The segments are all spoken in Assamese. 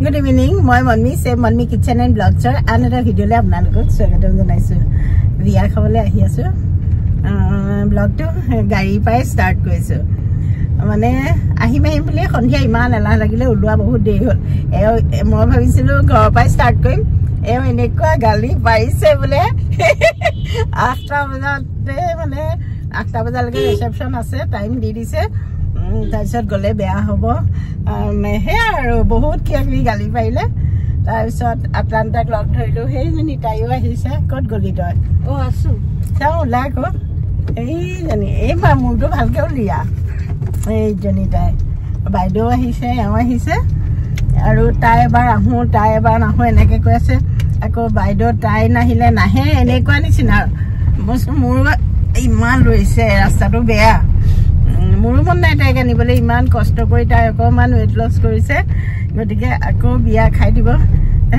Good evening, my Monmi, say Monmi Kitchen and Blogger, another video lab Nalgo, so I don't know nice. We are Kavala here, sir. Blog to Gary Pie start quiz. I may play on here, man, and I like a little day. More of his go by start going. Ever Niqua Galley by Seville after the reception, I said, time did he say. That's what Gole Bear Hobo. My hair, Bohut Kiaki Galley Vile. I saw Atlanta clock to do his and it. He said, God Golidor. Oh, so like hey, Eva moved to Halgolia. Hey, Johnny died. By door, he said, and what he said. I wrote tie bar, who tie bar, when I get question. I go by door tie Nahila, hey, and a conditioner. Most more Iman will say, I started bear. Murumon night I can even Iman Costa Coita, common with loss Corise, but to get a co be a kitibo.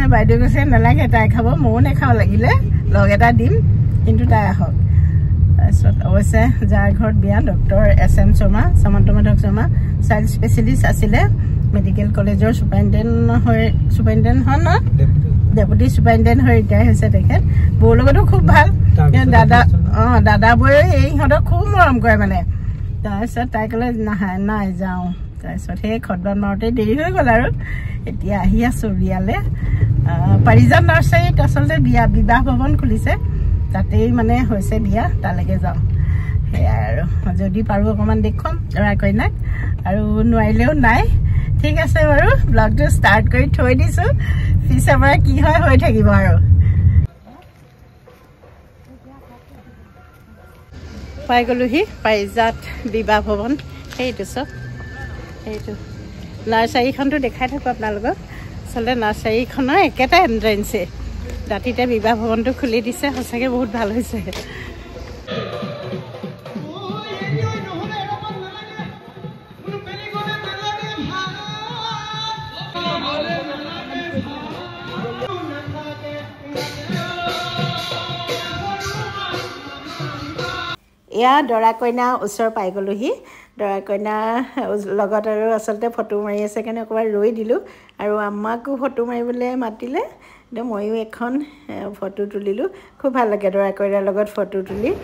By doing the same, like a tie cover, moon a cow like Logata dim into Tire Hawk. That's what I was saying. Zarghot Bia, Dr. SM Soma, Samantoma Soma, Child Specialist Asile, Medical College or Superintendent Honor, Deputy Superintendent Hurricane, who said again, Bolo Kubal, Dada boy, had a cool mom grammar. That's a title is nice down. That's what he caught on mounted. Did you go? Yeah, he has so really. Parisan nursery, Tassolde Bia Biba Bavon Kulise, Tate Mane, who said Bia, Talagazam. Here, Jodi Parvo command they come, Rakoinak, Aruno Nai. Take us over, blog to start great 20 so. Fisama Kiha, who take tomorrow. Paigoluhi, Paizat, Biba Bavon, hey to so. Hey to Nursery to the cat of Nalgo, so the nursery connor, get and drain say. That it a Biba Bavon to Kulidis, a second wood balance. Yeah, Dora Koina, Usur Paigoluhi, Dora Koina, Logotar, Salte Fotumari, a second of Rui Dilu, Aruamaku Fotumari Matile, the Moyuekon, Fotu to Lilu, Kupala Dora Koina Logot Fotu to Li.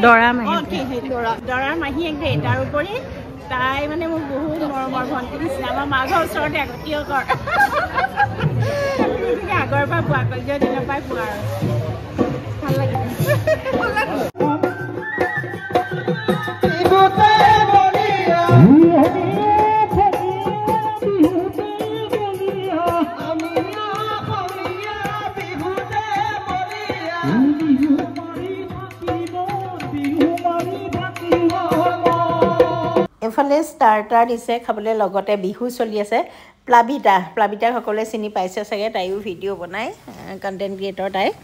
Dora, my Dora, my hand, Darupori, time and more wanting Sama Mago sort of your car. I got my black, I did in a pipe. Ifale starter is a couple of logote bihu soliase. Plabita Hokole Sini Paisa Saget, I video bonai, content creator type.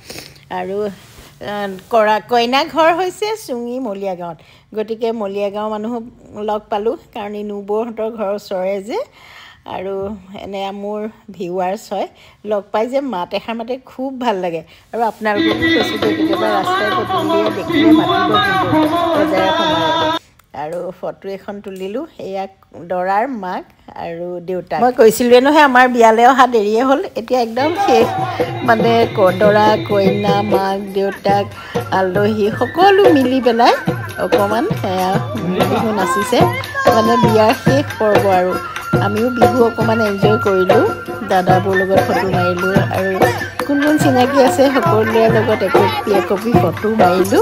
Aru Kora Koinak Hor says, Sungi Moliagon. Gotike Moliagon, Manu Log Palu, Carni Nubo, Hor Soreze, Aru and Amur viewers soy, Log Paise Mate Hamate Kub Balage, Rapnar আৰু ফটো এখন তুলিলো এয়া ডৰাৰ মাক আৰু দেউতা মই কৈছিলো নহয় আমাৰ বিয়ালে অহা দেৰিয়ে হ'ল এতিয়া একদম শেষ মানে ডৰা কইনা মাক দেউতাক আলহী সকলো মিলি পেলাই অকমান বিহু নাচিছে মানে বিয়াৰ শেষ পৰ্ব আৰু আমিও বিহু অকমান এনজয় কৰিলো দাদাবোৰ লগত ফটো মাৰিলো আৰু কোন চিনাকি আছে সকলোৰে লগত একপি ফটো মাৰিলো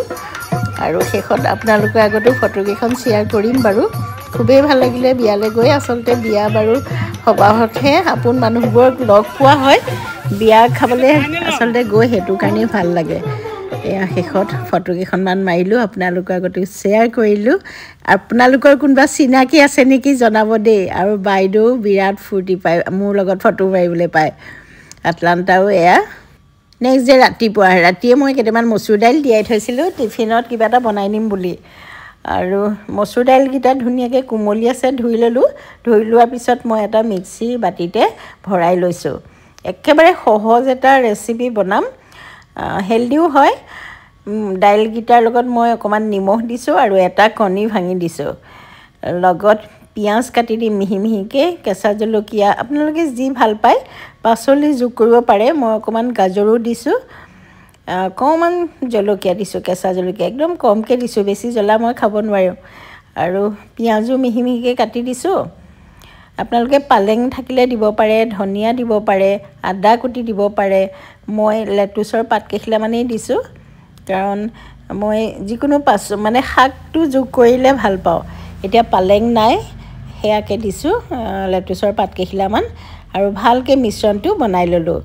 আৰু শেষত আপোনালোকৰ আগতো ফটো কেখন শেয়াৰ কৰিম বাৰু খুবেই ভাল লাগিলে বিয়ালে গৈ আসলতে বিয়া বাৰু সবাহতহে আপোন মানুহবোৰ লগ পোৱা হয় বিয়া খাবলে আসলতে গৈ হেতু কাৰণে ভাল লাগে এয়া শেষত ফটো কেখনমান মাৰিলো আপোনালোকৰ আগতো শেয়াৰ কৰিলো আপোনালোকৰ কোনবা চিনাকি আছে নেকি জনাব দেই আৰু বাইদেউ বিৰাট ফুৰ্তি পায় মোৰ লগত ফটো মাৰিবলৈ পায় আটলান্টাও এয়া নেক্সট ডে ৰাতিয়ে মই কেইটামান মসুৰ দাইল দিয়াই থৈছিলো টিফিনত কিবা এটা বনাই নিম বুলি আৰু মসুৰ দাইল কিটা ধুনিয়াকে কুমলি আছে ধুই লোৱাৰ পিছত মই এটা মিক্সি বাটিতে ভৰাই লৈছো একেবাৰে সহজ এটা ৰেচিপি বনাম হেলদিও হয় দাইল গিটাৰ লগত মই অকমান নিমখ দিছো আৰু এটা কণী ভাঙি দিছো লগত পিঁয়াজ কাটি দিম মিহি মিহিকৈ, কেঁচা জলকীয়া আপোনালোকে যি ভাল পায় পাচলি যোগ কৰিব পাৰে। মই অকণমান গাজৰো দিছোঁ, অকণমান জলকীয়া দিছোঁ, কেঁচা জলকীয়া একদম কমকৈ দিছোঁ, বেছি জ্বলা মই খাব নোৱাৰোঁ। আৰু পিঁয়াজো মিহি মিহিকৈ কাটি দিছোঁ। আপোনালোকে পালেং থাকিলে দিব পাৰে, ধনিয়া দিব পাৰে, আদা কুটি দিব পাৰে। মই লেটুচৰ পাত কেইখিলামানেই দিছোঁ, কাৰণ মই যিকোনো মানে শাকটো যোগ কৰিলে ভাল পাওঁ। এতিয়া পালেং নাই, সেয়াকৈ দিছোঁ লেটুচৰ পাত কেইখিলামান, আৰু ভালকৈ মিশ্ৰণটো বনাই ল'লোঁ।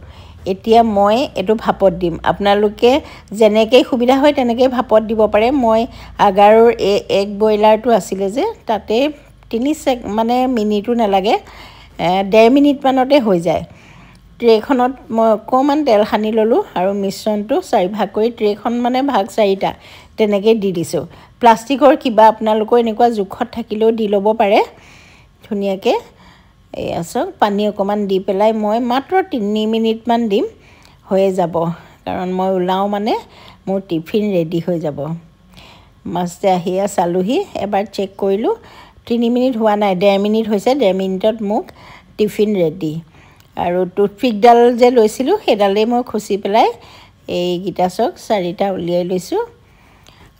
এতিয়া মই এইটো ভাপত দিম। আপোনালোকে যেনেকৈ সুবিধা হয় তেনেকৈ ভাপত দিব পাৰে। মই আগাৰৰ এগ ব্ৰইলাৰটো আছিলে যে, তাতে 3 মিনিটো নালাগে, 1.5 মিনিটমানতে হৈ যায়। ট্ৰেখনত মই অকণমান তেল সানি ল'লোঁ আৰু মিশ্ৰণটো 4 ভাগ কৰি, ট্ৰেখন মানে ভাগ 4টা তেনেকৈ দি দিছোঁ। প্লাষ্টিকৰ কিবা আপোনালোকৰ এনেকুৱা জোখত থাকিলেও দি ল'ব পাৰে ধুনীয়াকৈ। এয়া চাওক, পানী অকণমান দি পেলাই মই মাত্ৰ 3 মিনিটমান দিম, হৈয়ে যাব। কাৰণ মই ওলাওঁ মানে মোৰ টিফিন ৰেডি হৈ যাব। মাছতে আহিয়া চালোহি, এবাৰ চেক কৰিলোঁ, 3 মিনিট হোৱা নাই, 1.5 মিনিট হৈছে। 1.5 মিনিটত মোক টিফিন ৰেডি। আৰু টুথপিকডাল যে লৈছিলোঁ সেইডালেই মই খুচি পেলাই এইকেইটা চাওক 4টা উলিয়াই লৈছোঁ।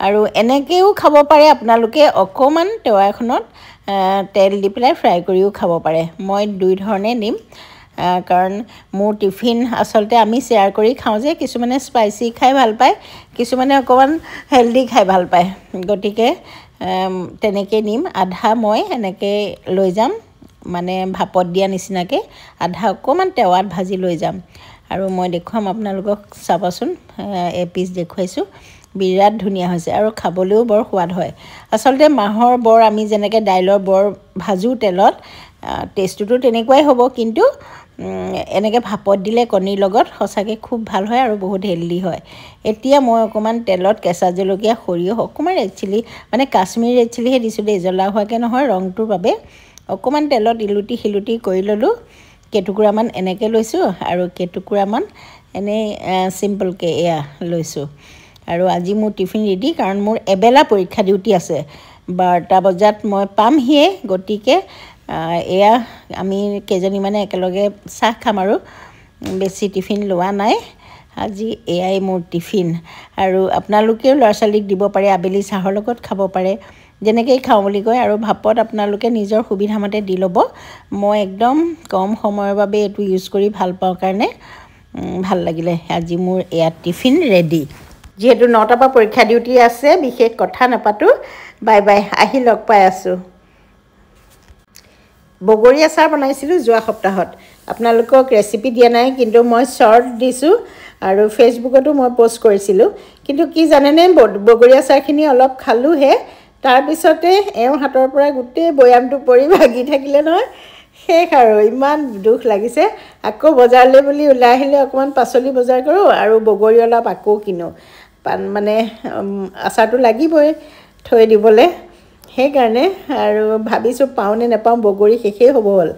আৰু এনেকৈও খাব পাৰে আপোনালোকে, অকণমান টেৱা এখনত তেল দি পেলাই ফ্ৰাই কৰিও খাব পাৰে। মই 2 ধৰণে দিম, কাৰণ মোৰ টিফিন আচলতে আমি শ্বেয়াৰ কৰি খাওঁ যে, কিছুমানে স্পাইচি খাই ভাল পায়, কিছুমানে অকণমান হেল্ডি খাই ভাল পায়। গতিকে তেনেকৈ নিম। আধা মই এনেকৈ লৈ যাম, মানে ভাপত দিয়া নিচিনাকৈ, আধা অকণমান টেৱাত ভাজি লৈ যাম। আৰু মই দেখুৱাম আপোনালোকক, চাবচোন, এপিচ দেখুৱাইছোঁ, বিৰাট ধুনীয়া হৈছে আৰু খাবলৈও বৰ সোৱাদ হয়। আচলতে মাহৰ বৰ আমি যেনেকৈ দাইলৰ বৰ ভাজোঁ তেলত, টেষ্টটোতো তেনেকুৱাই হ'ব, কিন্তু এনেকৈ ভাপত দিলে কণীৰ লগত সঁচাকৈ খুব ভাল হয় আৰু বহুত হেল্ডি হয়। এতিয়া মই অকণমান তেলত কেঁচা জলকীয়া, সৰিয়হ, অকণমান ৰেড চিলি, মানে কাশ্মীৰী ৰেড চিলিহে দিছোঁ দেই, জ্বলা হোৱাকৈ নহয়, ৰংটোৰ বাবে। অকণমান তেলত ইলুটি শিলুটি কৰি ল'লোঁ। কেইটুকুৰামান এনেকৈ লৈছোঁ আৰু কেইটুকুৰামান এনেই চিম্পলকৈ এয়া লৈছোঁ। আৰু আজি মোৰ টিফিন ৰেডি, কাৰণ মোৰ এবেলা পৰীক্ষা ডিউটি আছে, 12টা বজাত মই পামহিয়ে। গতিকে এয়া আমি কেইজনীমানে একেলগে চাহ খাম আৰু বেছি টিফিন লোৱা নাই আজি। এয়াই মোৰ টিফিন। আৰু আপোনালোকেও ল'ৰা ছোৱালীক দিব পাৰে, আবেলি চাহৰ লগত খাব পাৰে, যেনেকৈয়ে খাওঁ বুলি কয়। আৰু ভাপত আপোনালোকে নিজৰ সুবিধামতে দি ল'ব। মই একদম কম সময়ৰ বাবে এইটো ইউজ কৰি ভাল পাওঁ কাৰণে ভাল লাগিলে। আজি মোৰ এয়া টিফিন ৰেডি। যিহেতু 9টাৰ পৰা পৰীক্ষা ডিউটি আছে, বিশেষ কথা নাপাতোঁ, বাই বাই, আহি লগ পাই আছোঁ। বগৰী আচাৰ বনাইছিলোঁ যোৱা সপ্তাহত, আপোনালোকক ৰেচিপি দিয়া নাই, কিন্তু মই শ্বৰ্ট দিছোঁ আৰু ফেচবুকতো মই পষ্ট কৰিছিলোঁ। কিন্তু কি জানেনে, বগৰী আচাৰখিনি অলপ খালোঁহে, তাৰপিছতে এওঁৰ হাতৰ পৰা গোটেই বৈয়ামটো পৰি ভাগি থাকিলে নহয়, শেষ আৰু। ইমান দুখ লাগিছে। আকৌ বজাৰলৈ বুলি ওলাই আহিলে অকণমান পাচলি বজাৰ কৰোঁ আৰু বগৰী অলপ আকৌ কিনোঁ, মানে আচাৰটো লাগিবই থৈ দিবলৈ, সেইকাৰণে। আৰু ভাবিছোঁ পাওঁনে নাপাওঁ, বগৰী শেষেই হ'ব হ'ল।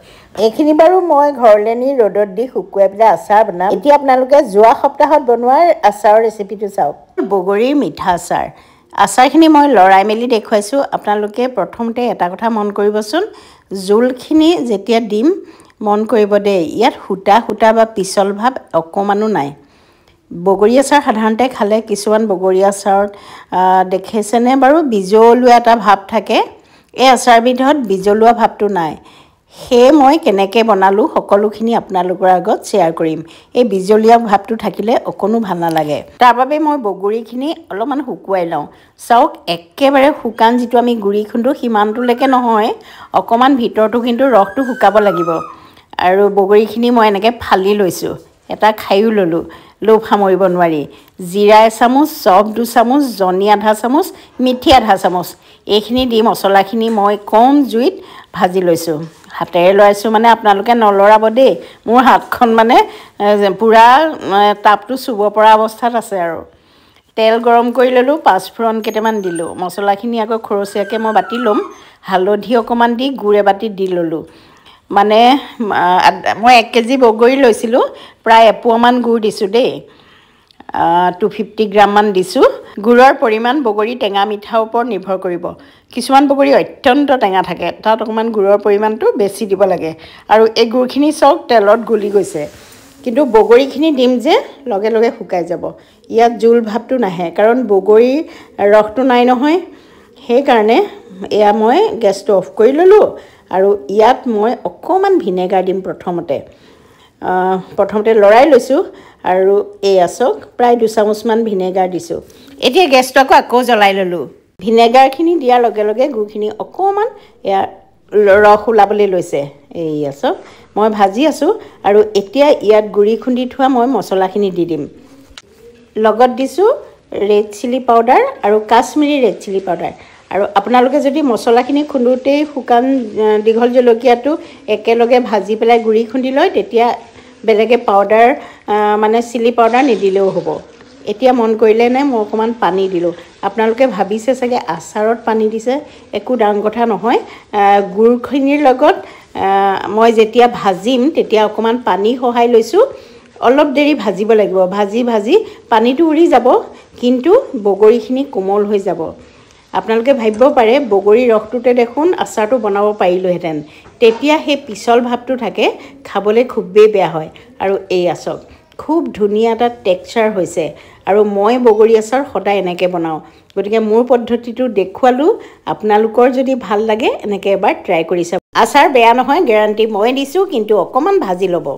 এইখিনি বাৰু মই ঘৰলৈ নি ৰ'দত দি শুকুৱাই পেলাই আচাৰ বনাম। এতিয়া আপোনালোকে যোৱা সপ্তাহত বনোৱাৰ আচাৰৰ ৰেচিপিটো চাওক। বগৰীৰ মিঠা আচাৰ। আচাৰখিনি মই লৰাই মেলি দেখুৱাইছোঁ। আপোনালোকে প্ৰথমতে এটা কথা মন কৰিবচোন, জোলখিনি যেতিয়া দিম মন কৰিব দেই, ইয়াত সূতা সূতা বা পিছল ভাৱ অকণমানো নাই। বগৰী আচাৰ সাধাৰণতে খালে কিছুমান বগৰী আচাৰত দেখিছেনে বাৰু, বিজলুৱা এটা ভাৱ থাকে। এই আচাৰবিধত বিজলুৱা ভাৱটো নাই। সেয়ে মই কেনেকৈ বনালোঁ সকলোখিনি আপোনালোকৰ আগত শ্বেয়াৰ কৰিম। এই বিজলীয়া ভাৱটো থাকিলে অকণো ভাল নালাগে। তাৰ বাবে মই বগৰীখিনি অলপমান শুকুৱাই লওঁ। চাওক, একেবাৰে শুকান যিটো আমি গুড়ি খুন্দো সিমানটোলৈকে নহয়, অকণমান ভিতৰটো কিন্তু ৰসটো শুকাব লাগিব। আৰু বগৰীখিনি মই এনেকৈ ফালি লৈছোঁ, এটা খায়ো ল'লোঁ, লোভ সামৰিব নোৱাৰি। জিৰা এচামুচ, চফ 2 চামুচ, জনি আধা চামুচ, মিঠি আধা চামুচ, এইখিনি দি মছলাখিনি মই কম জুইত ভাজি লৈছোঁ। হাতেৰে লৰাইছোঁ মানে আপোনালোকে নলৰাব দেই, মোৰ হাতখন মানে পূৰা তাপটো চুব পৰা অৱস্থাত আছে। আৰু তেল গৰম কৰি ল'লোঁ, পাঁচফোৰণ কেইটামান দিলোঁ, মছলাখিনি আকৌ খৰচীয়াকৈ মই বাটি ল'ম, হালধি অকণমান দি গুড় এবাটি দি ল'লোঁ। মানে মই 1 কেজি বগৰী লৈছিলোঁ, প্ৰায় এপোৱামান গুড় দিছোঁ দেই, 250 গ্ৰামমান দিছোঁ। গুড়ৰ পৰিমাণ বগৰী টেঙা মিঠাৰ ওপৰত নিৰ্ভৰ কৰিব। কিছুমান বগৰী অত্যন্ত টেঙা থাকে, তাত অকণমান গুড়ৰ পৰিমাণটো বেছি দিব লাগে। আৰু এই গুড়খিনি চাওক তেলত গলি গৈছে, কিন্তু বগৰীখিনি দিম যে লগে লগে শুকাই যাব। ইয়াত জোল ভাৱটো নাহে, কাৰণ বগৰীৰ ৰসটো নাই নহয়। সেইকাৰণে এয়া মই গেছটো অফ কৰি ল'লোঁ আৰু ইয়াত মই অকণমান ভিনেগাৰ দিম প্ৰথমতে লৰাই লৈছোঁ আৰু এয়া চাওক প্ৰায় 2 চামুচমান ভিনেগাৰ দিছোঁ। এতিয়া গেছটো আকৌ জ্বলাই ল'লোঁ। ভিনেগাৰখিনি দিয়াৰ লগে লগে গুড়খিনি অকণমান এয়া ৰস ওলাবলৈ লৈছে। এয়া চাওক মই ভাজি আছোঁ আৰু এতিয়া ইয়াত গুড়ি খুন্দি থোৱা মই মছলাখিনি দি দিম। লগত দিছোঁ ৰেড চিলি পাউডাৰ আৰু কাশ্মীৰী ৰেড চিলি পাউডাৰ। আৰু আপোনালোকে যদি মছলাখিনি খুন্দোতেই শুকান দীঘল জলকীয়াটো একেলগে ভাজি পেলাই গুড়ি খুন্দি লয়, তেতিয়া বেলেগে পাউডাৰ মানে চিলি পাউডাৰ নিদিলেও হ'ব। এতিয়া মন কৰিলে নে মই অকণমান পানী দিলোঁ। আপোনালোকে ভাবিছে চাগে আচাৰত পানী দিছে, একো ডাঙৰ কথা নহয়। গুড়খিনিৰ লগত মই যেতিয়া ভাজিম তেতিয়া অকণমান পানী সহাই লৈছোঁ। অলপ দেৰি ভাজিব লাগিব, ভাজি পানীটো উৰি যাব, কিন্তু বগৰীখিনি কোমল হৈ যাব। আপোনালোকে ভাবিব পাৰে বগৰীৰ ৰসটোতে দেখোন আচাৰটো বনাব পাৰিলোহেঁতেন। তেতিয়া সেই পিছল ভাৱটো থাকে, খাবলৈ খুবেই বেয়া হয়। আৰু এই আচাৰ খুব ধুনীয়া এটা টেক্সচাৰ হৈছে। আৰু মই বগৰী আচাৰ সদায় এনেকৈ বনাওঁ, গতিকে মোৰ পদ্ধতিটো দেখুৱালোঁ। আপোনালোকৰ যদি ভাল লাগে এনেকৈ এবাৰ ট্ৰাই কৰি চাব। আচাৰ বেয়া নহয়, গেৰাণ্টি মই দিছোঁ, কিন্তু অকণমান ভাজি ল'ব।